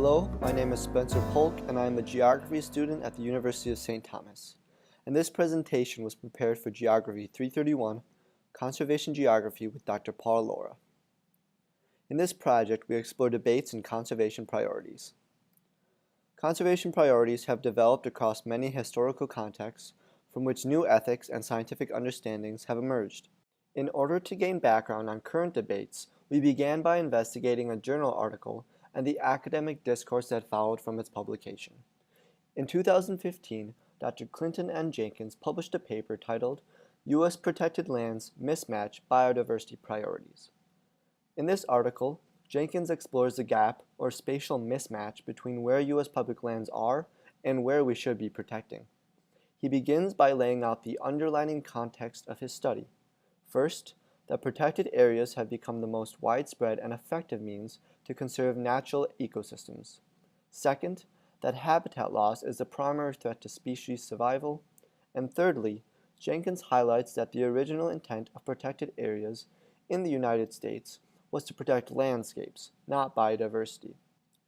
Hello, my name is Spencer Polk and I am a geography student at the University of St. Thomas. And this presentation was prepared for Geography 331, Conservation Geography with Dr. Paul Laura. In this project, we explore debates in conservation priorities. Conservation priorities have developed across many historical contexts from which new ethics and scientific understandings have emerged. In order to gain background on current debates, we began by investigating a journal article and the academic discourse that followed from its publication. In 2015, Dr. Clinton N. Jenkins published a paper titled U.S. Protected Lands Mismatch Biodiversity Priorities. In this article, Jenkins explores the gap or spatial mismatch between where U.S. public lands are and where we should be protecting. He begins by laying out the underlying context of his study. First, that protected areas have become the most widespread and effective means to conserve natural ecosystems. Second, that habitat loss is the primary threat to species survival. And thirdly, Jenkins highlights that the original intent of protected areas in the United States was to protect landscapes, not biodiversity.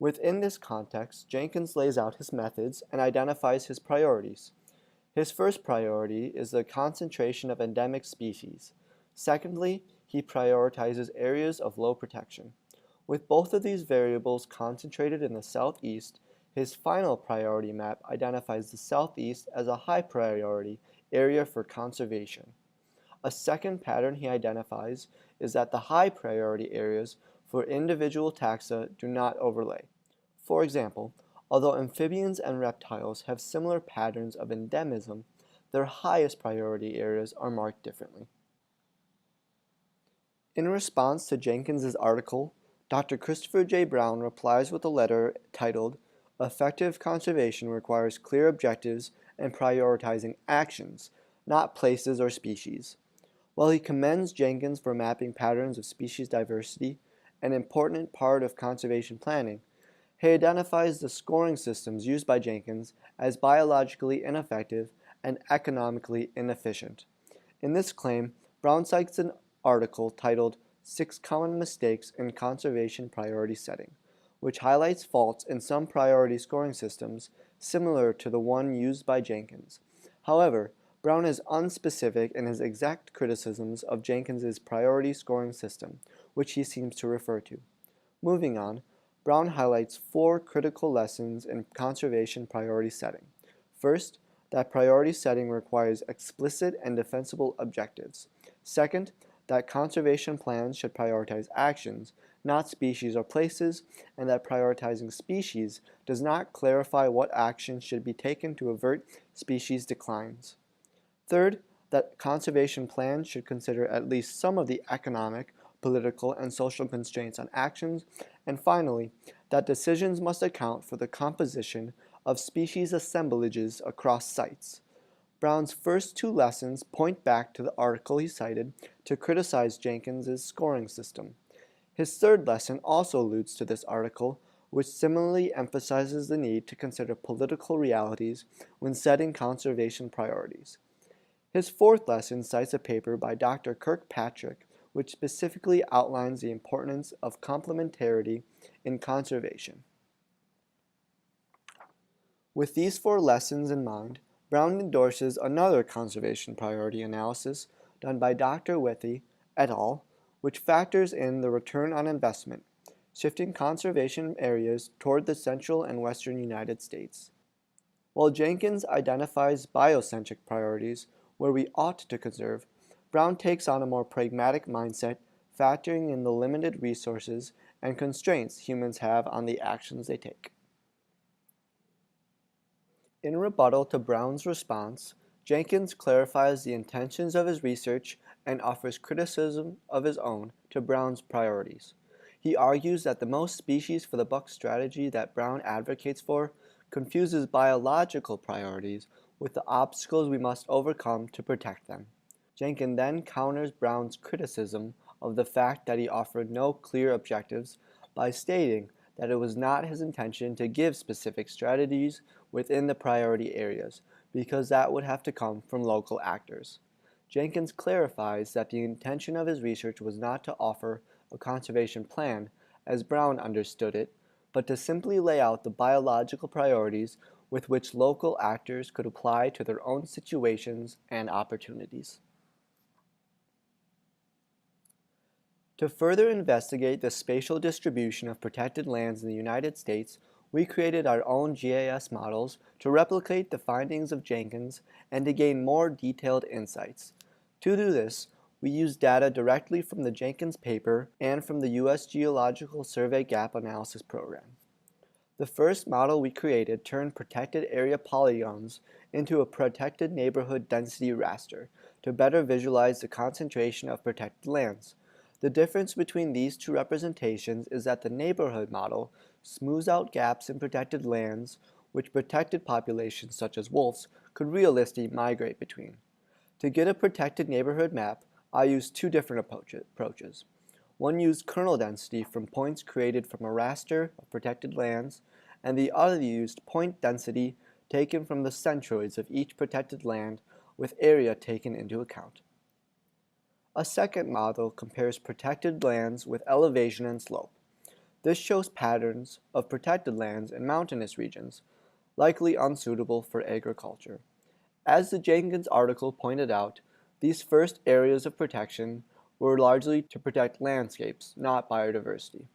Within this context, Jenkins lays out his methods and identifies his priorities. His first priority is the concentration of endemic species. Secondly, he prioritizes areas of low protection. With both of these variables concentrated in the southeast, his final priority map identifies the southeast as a high priority area for conservation. A second pattern he identifies is that the high priority areas for individual taxa do not overlay. For example, although amphibians and reptiles have similar patterns of endemism, their highest priority areas are marked differently. In response to Jenkins's article, Dr. Christopher J. Brown replies with a letter titled, Effective Conservation Requires Clear Objectives and Prioritizing Actions, Not Places or Species. While he commends Jenkins for mapping patterns of species diversity, an important part of conservation planning, he identifies the scoring systems used by Jenkins as biologically ineffective and economically inefficient. In this claim, Brown cites an article titled 6 Common Mistakes in Conservation Priority Setting, which highlights faults in some priority scoring systems similar to the one used by Jenkins. However, Brown is unspecific in his exact criticisms of Jenkins's priority scoring system, which he seems to refer to. Moving on, Brown highlights 4 critical lessons in conservation priority setting. First, that priority setting requires explicit and defensible objectives. Second, that conservation plans should prioritize actions, not species or places, and that prioritizing species does not clarify what actions should be taken to avert species declines. Third, that conservation plans should consider at least some of the economic, political, and social constraints on actions. And finally, that decisions must account for the composition of species assemblages across sites. Brown's first 2 lessons point back to the article he cited to criticize Jenkins's scoring system. His third lesson also alludes to this article, which similarly emphasizes the need to consider political realities when setting conservation priorities. His fourth lesson cites a paper by Dr. Kirkpatrick, which specifically outlines the importance of complementarity in conservation. With these 4 lessons in mind, Brown endorses another conservation priority analysis done by Dr. Withy et al., which factors in the return on investment, shifting conservation areas toward the central and western United States. While Jenkins identifies biocentric priorities where we ought to conserve, Brown takes on a more pragmatic mindset, factoring in the limited resources and constraints humans have on the actions they take. In rebuttal to Brown's response, Jenkins clarifies the intentions of his research and offers criticism of his own to Brown's priorities. He argues that the most species for the buck strategy that Brown advocates for confuses biological priorities with the obstacles we must overcome to protect them. Jenkins then counters Brown's criticism of the fact that he offered no clear objectives by stating that it was not his intention to give specific strategies within the priority areas, because that would have to come from local actors. Jenkins clarifies that the intention of his research was not to offer a conservation plan, as Brown understood it, but to simply lay out the biological priorities with which local actors could apply to their own situations and opportunities. To further investigate the spatial distribution of protected lands in the United States, we created our own GIS models to replicate the findings of Jenkins and to gain more detailed insights. To do this, we used data directly from the Jenkins paper and from the U.S. Geological Survey Gap Analysis Program. The first model we created turned protected area polygons into a protected neighborhood density raster to better visualize the concentration of protected lands. The difference between these two representations is that the neighborhood model smooths out gaps in protected lands which protected populations such as wolves could realistically migrate between. To get a protected neighborhood map, I used two different approaches. One used kernel density from points created from a raster of protected lands, and the other used point density taken from the centroids of each protected land with area taken into account. A second model compares protected lands with elevation and slope. This shows patterns of protected lands in mountainous regions, likely unsuitable for agriculture. As the Jenkins article pointed out, these first areas of protection were largely to protect landscapes, not biodiversity.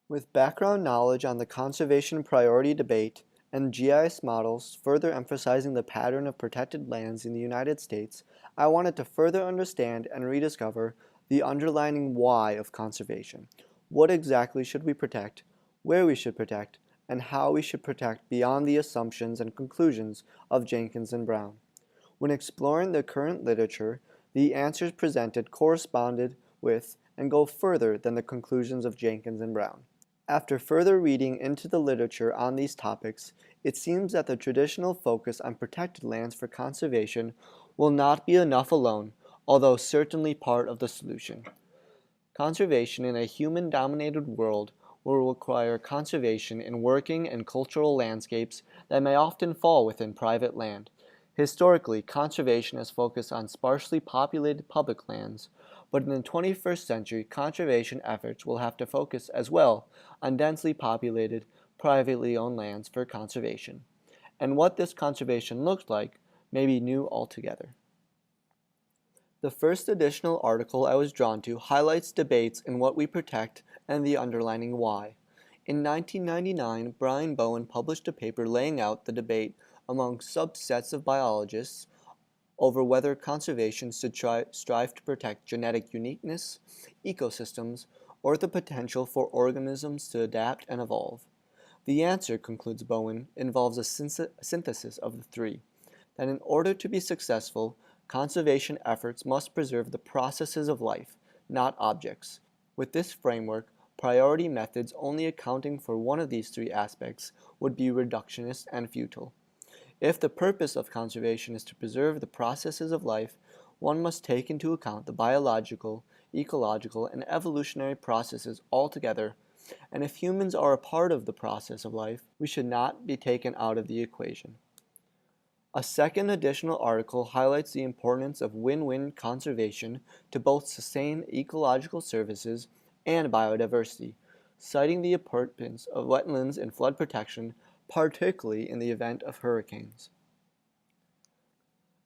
With background knowledge on the conservation priority debate and GIS models further emphasizing the pattern of protected lands in the United States, I wanted to further understand and rediscover the underlying why of conservation. What exactly should we protect, where we should protect, and how we should protect beyond the assumptions and conclusions of Jenkins and Brown. When exploring the current literature, the answers presented corresponded with and go further than the conclusions of Jenkins and Brown. After further reading into the literature on these topics, it seems that the traditional focus on protected lands for conservation will not be enough alone, although certainly part of the solution. Conservation in a human-dominated world will require conservation in working and cultural landscapes that may often fall within private land. Historically, conservation has focused on sparsely populated public lands, but in the 21st century, conservation efforts will have to focus as well on densely populated, privately owned lands for conservation. And what this conservation looks like may be new altogether. The first additional article I was drawn to highlights debates in what we protect and the underlying why. In 1999, Brian Bowen published a paper laying out the debate among subsets of biologists over whether conservation should strive to protect genetic uniqueness, ecosystems, or the potential for organisms to adapt and evolve. The answer, concludes Bowen, involves a synthesis of the three, that in order to be successful, conservation efforts must preserve the processes of life, not objects. With this framework, priority methods only accounting for one of these three aspects would be reductionist and futile. If the purpose of conservation is to preserve the processes of life, one must take into account the biological, ecological, and evolutionary processes altogether, and if humans are a part of the process of life, we should not be taken out of the equation. A second additional article highlights the importance of win-win conservation to both sustain ecological services and biodiversity, citing the importance of wetlands in flood protection, particularly in the event of hurricanes.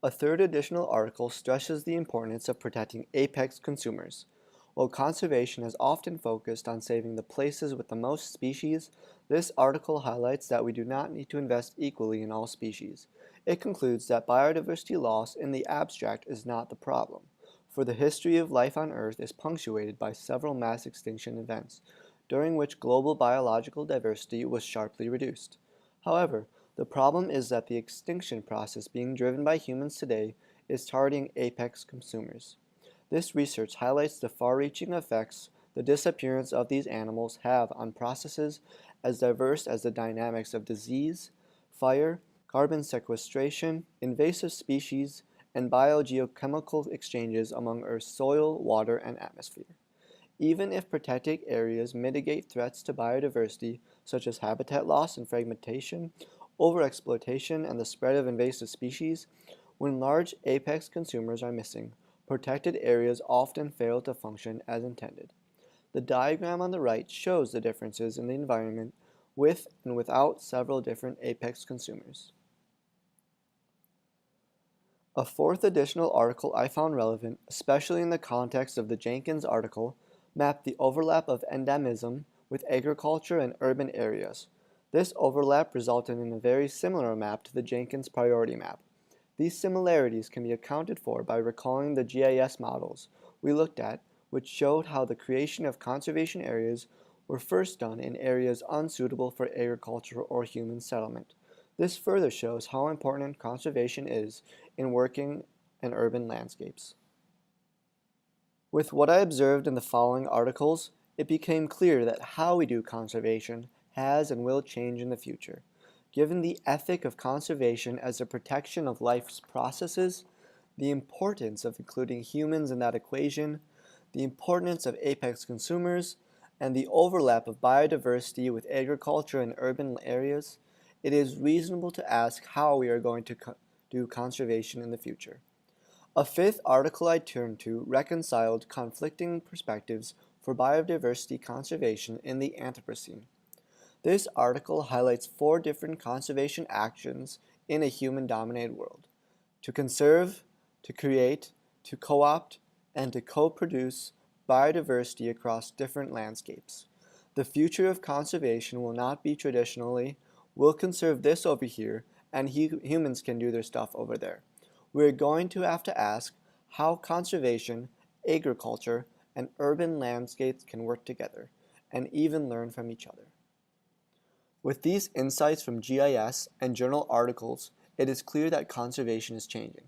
A third additional article stresses the importance of protecting apex consumers. While conservation has often focused on saving the places with the most species, this article highlights that we do not need to invest equally in all species. It concludes that biodiversity loss in the abstract is not the problem, for the history of life on Earth is punctuated by several mass extinction events, during which global biological diversity was sharply reduced. However, the problem is that the extinction process being driven by humans today is targeting apex consumers. This research highlights the far-reaching effects the disappearance of these animals have on processes as diverse as the dynamics of disease, fire, carbon sequestration, invasive species, and biogeochemical exchanges among Earth's soil, water, and atmosphere. Even if protected areas mitigate threats to biodiversity, such as habitat loss and fragmentation, overexploitation, and the spread of invasive species, when large apex consumers are missing, protected areas often fail to function as intended. The diagram on the right shows the differences in the environment with and without several different apex consumers. A fourth additional article I found relevant, especially in the context of the Jenkins article, mapped the overlap of endemism with agriculture and urban areas. This overlap resulted in a very similar map to the Jenkins priority map. These similarities can be accounted for by recalling the GIS models we looked at, which showed how the creation of conservation areas were first done in areas unsuitable for agriculture or human settlement. This further shows how important conservation is in working in urban landscapes. With what I observed in the following articles, it became clear that how we do conservation has and will change in the future. Given the ethic of conservation as a protection of life's processes, the importance of including humans in that equation, the importance of apex consumers, and the overlap of biodiversity with agriculture and urban areas, it is reasonable to ask how we are going to do conservation in the future. A fifth article I turned to reconciled conflicting perspectives for biodiversity conservation in the Anthropocene. This article highlights 4 different conservation actions in a human-dominated world: to conserve, to create, to co-opt, and to co-produce biodiversity across different landscapes. The future of conservation will not be traditionally, we'll conserve this over here, and humans can do their stuff over there. We're going to have to ask how conservation, agriculture, and urban landscapes can work together, and even learn from each other. With these insights from GIS and journal articles, it is clear that conservation is changing.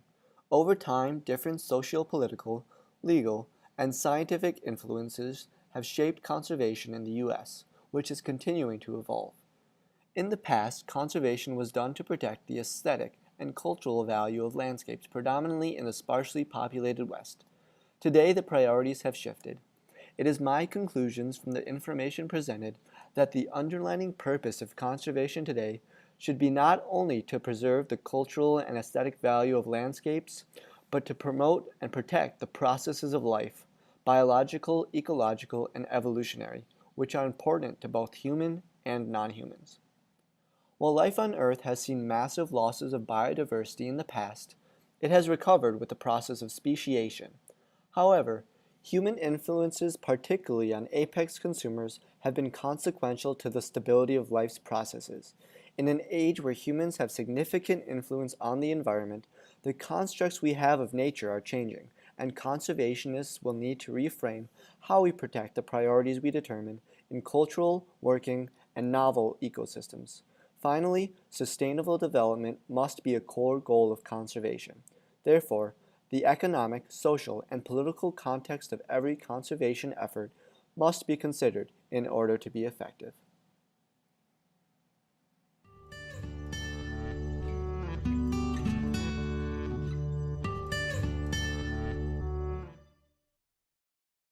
Over time, different socio-political, legal, and scientific influences have shaped conservation in the U.S., which is continuing to evolve. In the past, conservation was done to protect the aesthetic and cultural value of landscapes predominantly in the sparsely populated West. Today, the priorities have shifted. It is my conclusions from the information presented that the underlying purpose of conservation today should be not only to preserve the cultural and aesthetic value of landscapes, but to promote and protect the processes of life, biological, ecological, and evolutionary, which are important to both human and non-humans. While life on Earth has seen massive losses of biodiversity in the past, it has recovered with the process of speciation. However, human influences, particularly on apex consumers, have been consequential to the stability of life's processes. In an age where humans have significant influence on the environment, the constructs we have of nature are changing, and conservationists will need to reframe how we protect the priorities we determine in cultural, working, and novel ecosystems. Finally, sustainable development must be a core goal of conservation. Therefore, the economic, social, and political context of every conservation effort must be considered in order to be effective.